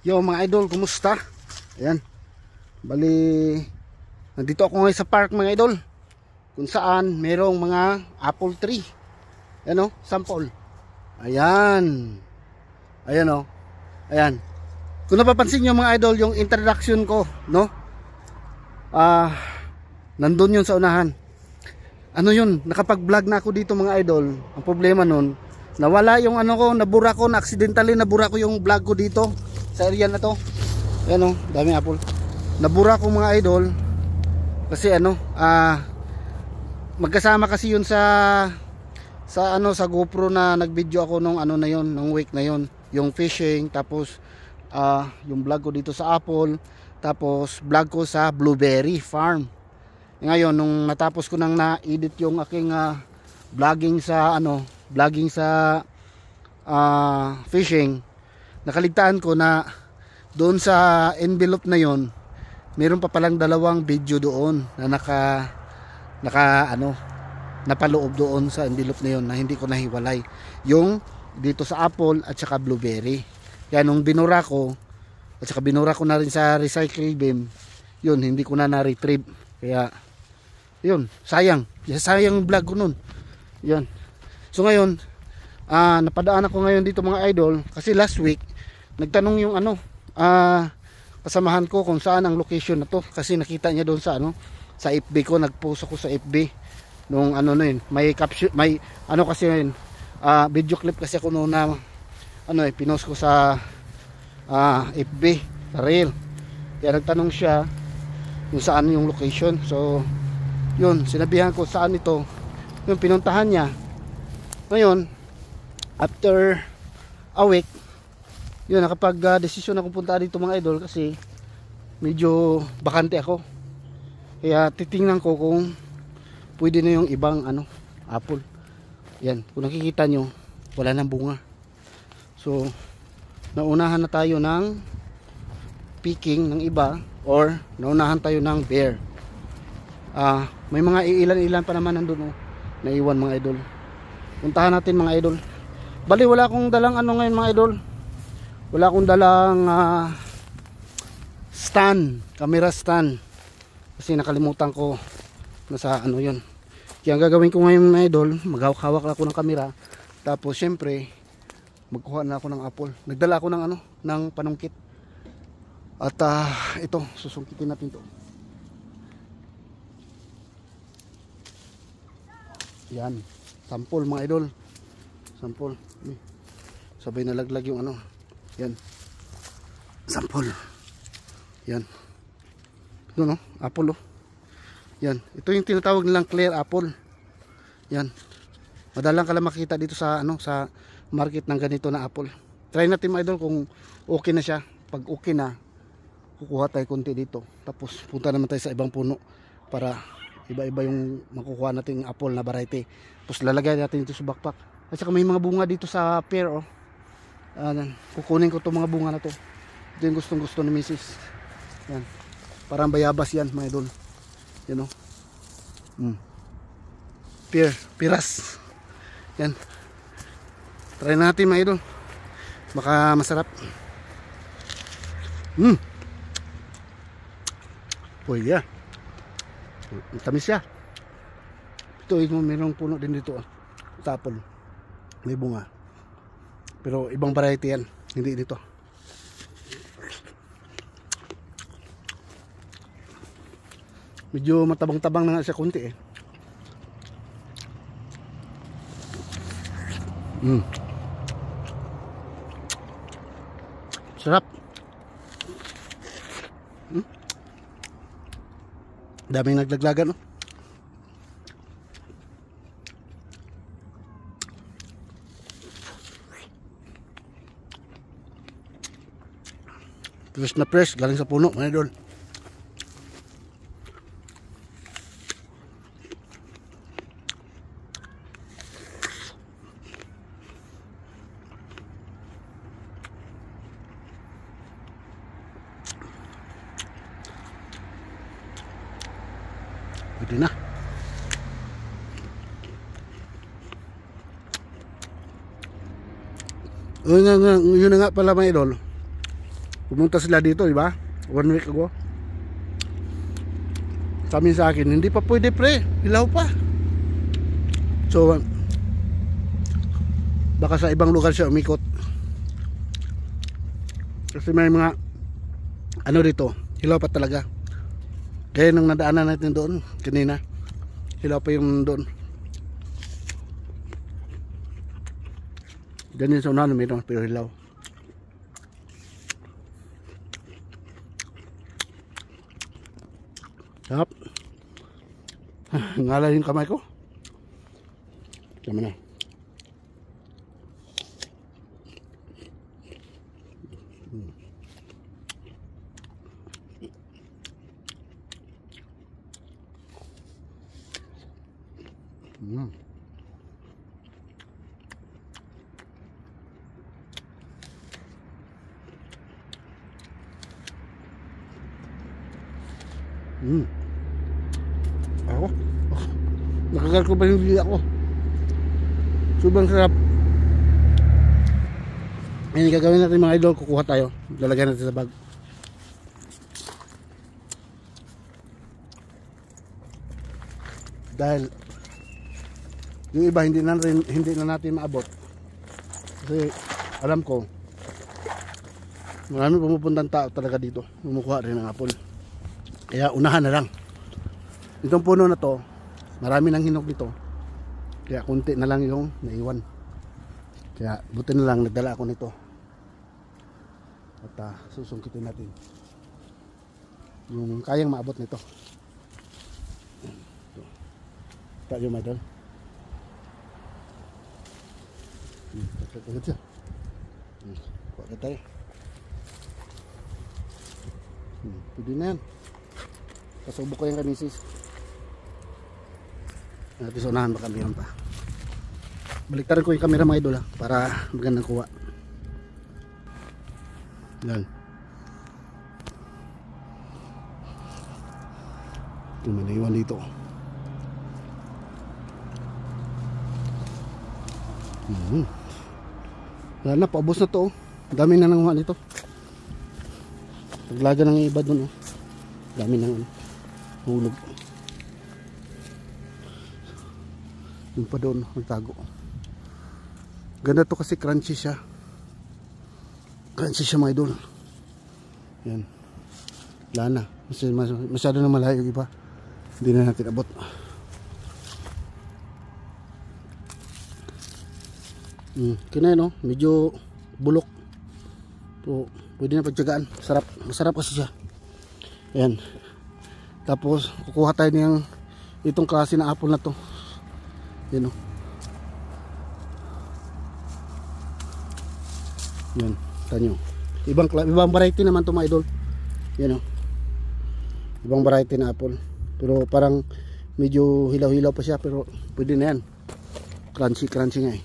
Yo mga idol, kumusta? Ayan, bali nandito ako ngayon sa park mga idol, kung saan merong mga apple tree. Ayan o, sample. Ayan. Ayan o. Ayan. Kung napapansin nyo mga idol, yung introduction ko, no? Nandun yun sa unahan. Ano yun, nakapag-vlog na ako dito mga idol. Ang problema nun, nawala yung ano ko, nabura ko, accidentally nabura ko yung vlog ko dito sa area na to. Ayan o, daming apple. Nabura ko mga idol kasi ano, magkasama kasi yun sa GoPro na nagvideo ako nung ano na yun, nung week na yun, yung fishing, tapos yung vlog ko dito sa apple, tapos vlog ko sa blueberry farm. Ngayon nung natapos ko nang na-edit yung aking vlogging sa fishing, nakaligtaan ko na doon sa envelope na yon meron pa palang dalawang video doon na napaloob doon sa envelope na yon na hindi ko nahiwalay, yung dito sa apple at saka blueberry. Kaya nung binura ko at saka binura ko na rin sa recycle bin, yun hindi ko na na-retrieve. Kaya yun, sayang yung vlog ko nun. Yun. So ngayon napadaan ako ngayon dito mga idol kasi last week nagtanong yung kasamahan ko kung saan ang location na to, kasi nakita niya doon sa sa FB ko, nagpost ako sa FB nung na yun, may caption, may kasi yun, video clip kasi ako noon na pinost ko sa FB sa reel. Kaya nagtanong siya kung saan yung location. So yun, sinabihan ko saan ito, yung pinuntahan niya. Ngayon after a week, yun, nakapag-desisyon akong punta dito mga idol kasi medyo bakante ako. Kaya titingnan ko kung pwede na yung ibang apple. Yan, kung nakikita nyo, wala nang bunga. So naunahan na tayo ng picking ng iba, or naunahan tayo ng bear. May mga ilan-ilan pa naman nandun naiwan mga idol. Puntahan natin mga idol. Bali wala akong dalang ngayon mga idol. Wala akong dalang camera stand, kasi nakalimutan ko nasa yun. Kaya ang gagawin ko ngayon mga idol, maghawak ako ng camera, tapos syempre magkuha na ako ng apple. Nagdala ako ng panungkit. At ito, susungkitin natin to. Yan, sample mga idol. Sample. Sabay nalaglag yung yan, sample. Yan, ito apple yan, ito yung tinatawag nilang clear apple. Yan, madalang ka lang makita dito sa sa market ng ganito na apple. Try natin mga idol kung okay na siya. Pag okay na, kukuha tayo konti dito, tapos punta naman tayo sa ibang puno para iba-iba yung makukuha nating apple na variety. Tapos lalagay natin ito sa backpack. At saka may mga bunga dito sa pear kukunin ko itong mga bunga na to. Ito yung gustong gusto ni Mrs. Yan, parang bayabas yan mga idol. Yan piras. Yan, try natin mga idol, baka masarap. Pwede yan, tamis siya. Ito mayroong puno din dito sa apple, may bunga, pero ibang variety yan, hindi dito. Medyo matabang-tabang na nga siya konti sarap. Daming naglaglagan fresh na fresh, galing sa puno mga idol. Pwede na. Yun na nga pala mga idol. Pumunta sila dito, di ba? 1 week ago. Sabi sa akin, hindi pa pwede pre, hilaw pa. So baka sa ibang lugar siya umikot. Kasi may mga ano dito, hilaw pa talaga. Kaya nung nadaanan natin doon kanina, hilaw pa yung doon. Ganyan sa unahan meron pero hilaw. Sarap. Ngalay yung kamay ko. Tama na. Ako nakagal ko ba yung bili ako. Sobrang sarap. Ngayon gagawin natin mga idol, kukuha tayo, lalagyan natin sa bag. Dahil yung iba hindi na natin maabot. Kasi alam ko marami pumupuntang tao talaga dito, kumukuha rin ng apple. Kaya unahan na lang. Itong puno na to, marami nang hinog dito. Kaya kunti na lang yung naiwan. Kaya buti na lang nagdala ako nito. At susungkitin natin yung kayang maabot nito. Tayo madal. Agad siya. Kuha ka tayo. Pwede na yan. Pasubok ko yung kanisis. Natin sa unahan baka mayroon pa. Baliktarin ko yung camera mga idol para magandang kuha. Yan. Ito may naiwan dito. Wala na, paubos na to. Dami na nanguha nito. Paglaga ng iba dun dami nang hulog. Yung pa doon nagtago. Ganda to kasi crunchy siya. Crunchy siya mga idol. Yan. Wala na. Masyado na malayo yung iba. Hindi na natin abot. Kinain no, medyo bulok. So, pwede na pagtyagaan. Sarap, masarap kasi siya. Ayan. Tapos kukuha tayo ng itong klase na apple na to. Yan o. Yan, tanyo. Ibang variety naman to mga idol. Yan o. Ibang variety na apple. Pero parang medyo hilaw-hilaw pa siya, pero pwede na yan. Crunchy nga eh.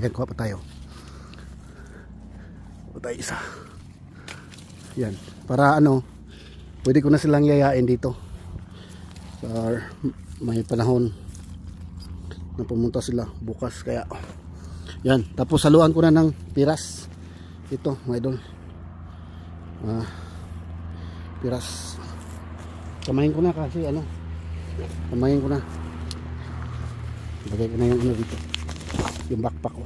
Yan, kuha pa tayo. Kuha tayo isa. Yan, para ano, pwede ko na silang yayain dito. Or may panahon na pumunta sila bukas, kaya yan. Tapos saluan ko na ng piras. Ito mga idol, piras. Kamayin ko na kasi ano, kamayin ko na. Lagay ko na yung ano dito, yung backpack ko.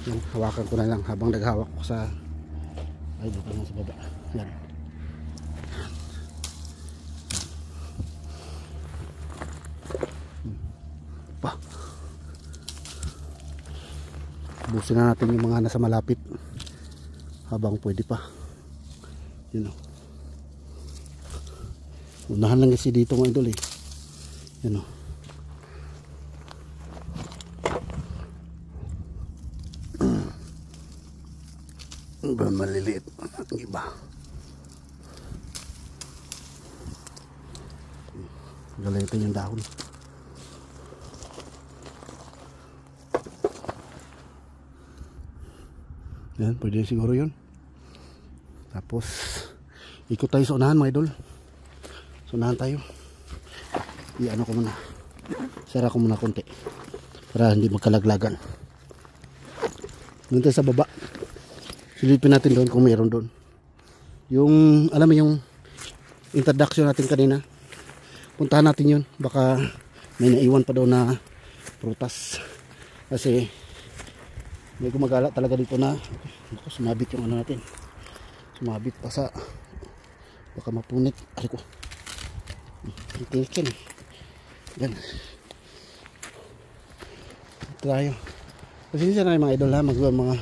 Yan, hawakan ko na lang habang naghawak ko sa ay dito na sa baba. Yan. Pa. Busin na natin yung mga nasa malapit habang pwede pa. Yun o. Unahan lang kasi dito mga idol eh. Yun o. Ba maliliit ang iba. Galitin yung dahon. Yan, pwede siguro yun. Tapos ikot tayo sa unahan mga idol. Sa unahan tayo. I-ano ko muna, sara ko muna konti para hindi magkalaglagan. Doon tayo sa baba. Silipin natin doon kung meron doon. Yung, alam mo yung introduction natin kanina. Puntahan natin yun. Baka may naiwan pa daw na prutas. Kasi may gumagala talaga dito na sumabit yung ano natin. Sumabit pa sa baka mapunit. Ari ko. Tikin. Yan. Tayo. Kasi siya na mga idol ha. Mga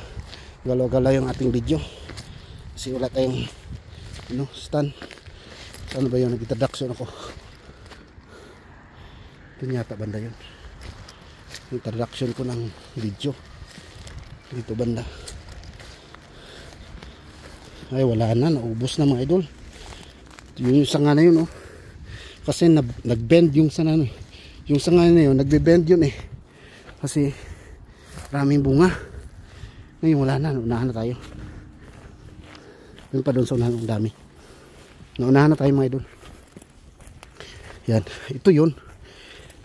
galaw-galaw yung ating video. Kasi wala tayong stand. Ano ba yun? Nag-introduction ako. Ito yata banda yun. Introduction ko ng video. Dito banda. Ay wala na. Naubos na mga idol. Yung sanga na yun kasi nag-bend yung sanga na. Yung sanga na yun. Nagbe-bend yun Kasi maraming bunga. Ngayon wala na. Naunahan na tayo. Yun pa doon sa unahan. Ang dami. Naunahan na tayo mga idol. Yan. Ito yun.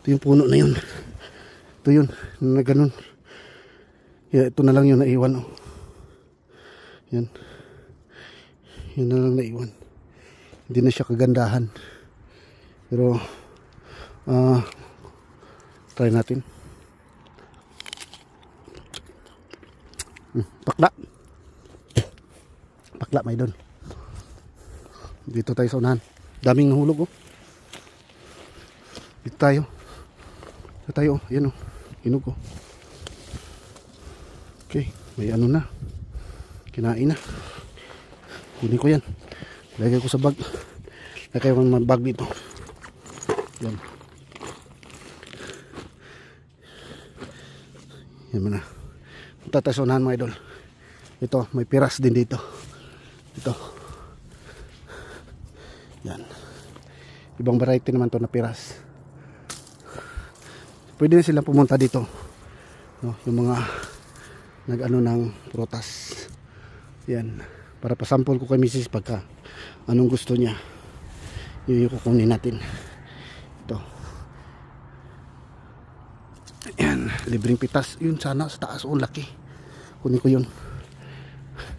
Ito yung puno na yun. Ito yun. Na ganun. Yan, ito na lang yung naiwan. Yan. Yun na lang naiwan. Hindi na siya kagandahan. Pero try natin. Pakla. Pakla may doon. Dito tayo sa unahan. Daming nahulog Dito tayo. Dito tayo. Yan Hinog Okay. May ano na. Kinain na. Kunin ko yan. Lagay ko sa bag. Lagay ko ng bag dito. Yan. Yan mo na. Punta tayo sa unahan mga idol. Ito. May piras din dito. Ito. Yan. Ibang variety naman to na piras. Pwede na silang pumunta dito. Yung mga nag-ano ng prutas. Yan. Para pasample ko kay Mrs. pagka anong gusto niya. Yun yung kukunin natin. Ito. Yan. Libreng pitas. Yun sana sa taas. Laki. Kunin ko yun.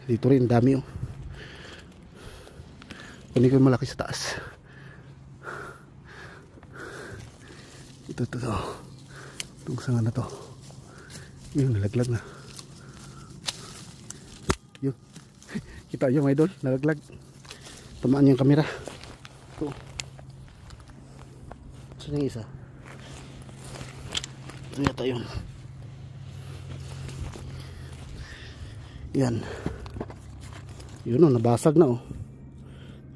Dito rin. Dami Kunin ko yung malaki sa taas. Ito. Itong sanga na to. Yun. Nalaglag na. Yun. Kita nyo mga idol, nalaglag. Tamaan yung kamera. Ito. Saan yung isa? Ito yata yun. Yan. Yun nabasag na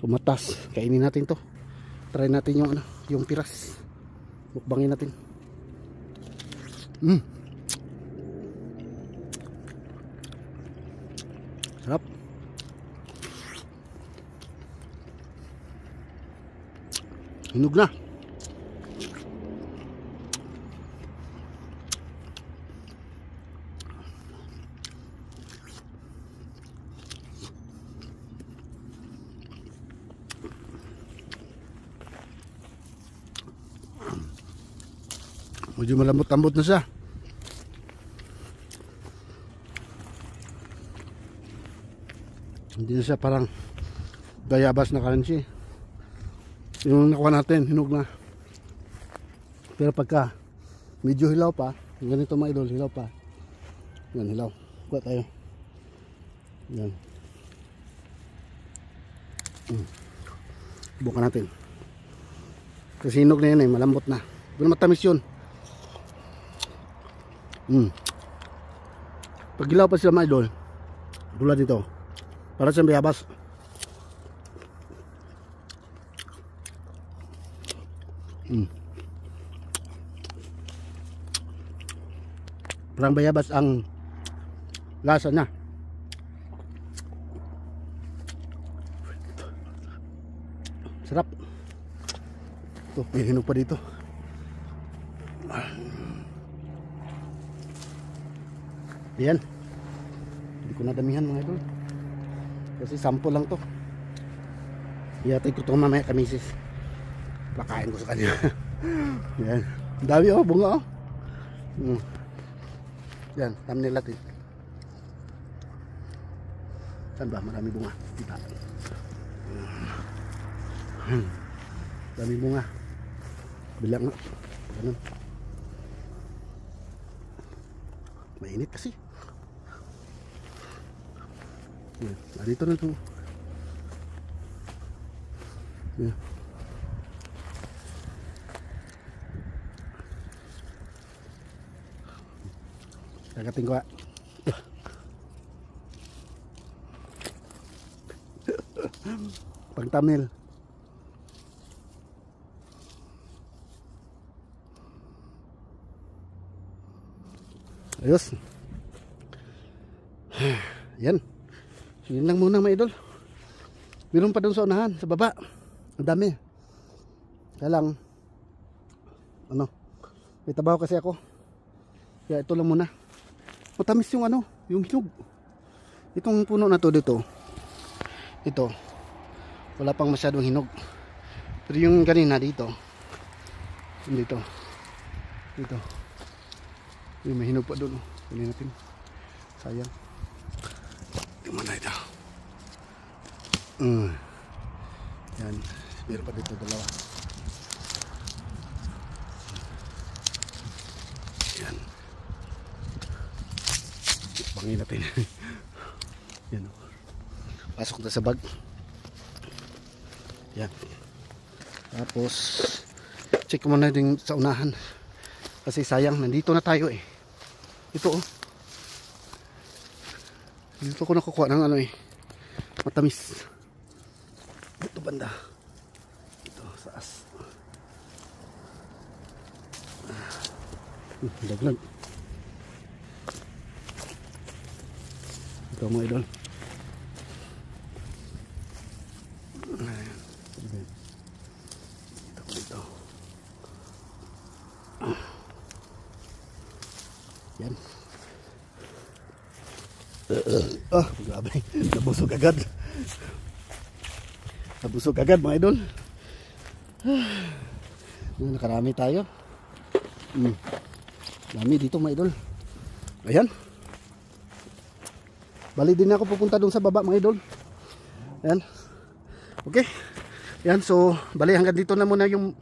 Tumatas. Kainin natin to. Try natin yung piras. Mukbangin natin. Sarap. Hinog na. Medyo malambot-lambot na siya. Hindi na siya parang bayabas na crunchy. Yung nakuha natin, hinog na. Pero pagka medyo hilaw pa, ganito mga idol, hilaw pa. Yan, hilaw. Kuha tayo. Yan. Bukan natin. Kasi hinog na yan malambot na. Hindi na matamis yun. Pag hilaw pa sila mga idol, tulad dito. Para sa bayabas. Parang bayabas ang lasa niya. Sarap. Ito, may hinog pa dito. Yan. Hindi ko nadamihan mga idol. Kasi sample lang to. Iyatay ko ito mamaya kay Mrs. Pakain ko sa kanya. Yan. Ang dami bunga Yan, thumbnail natin. Saan ba? Marami bunga. Kita. Marami bunga. Bilang nga. Ganun. Mainit kasi. Dito na ito. Yeah. Kagating ko. Pang thumbnail. Ayos. Yan. Yun lang muna mga idol. Meron pa doon sa unahan, sa baba. Ang dami. Kaya lang, ano, may trabaho kasi ako. Kaya ito lang muna. Matamis yung ano, yung hinog. Itong puno na to dito. Ito. Wala pang masyadong hinog. Pero yung kanina dito. Dito. Dito. Yung may hinog pa doon. Kunin natin. Sayang. Tingnan na ito. Yan. Meron pa dito dalawa. Yan. Bangin natin. Yan. Pasok na sa bag. Yan. Tapos check muna din sa unahan. Kasi sayang, nandito na tayo eh. Ito oh. Dito ko nakukuha ng ano eh. Matamis. Ito banda. Ito sa as. Laglag. Ito mga idol. Ito ko dito. Yan. Grabe. Nabusog agad. Nabusog agad mga idol. Nakarami tayo. Dami dito mga idol. Ayan. Bali din ako pupunta doon sa baba mga idol. Ayan. Okay. Ayan, so bali hanggang dito na muna yung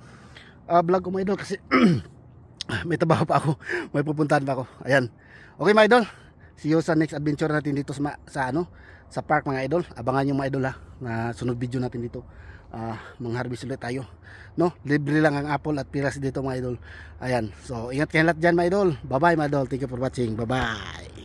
vlog ko mga idol kasi may trabaho pa ako. May pupuntahan pa ako. Ayan. Okay mga idol. See you sa next adventure natin dito sa ano, sa park mga idol. Abangan yung mga idol ha, na sunod video natin dito. Mangharvest ulit tayo. No, libre lang ang apple at piras dito mga idol. Ayan. So ingat kayo lahat diyan mga idol. Bye-bye mga idol. Thank you for watching. Bye-bye.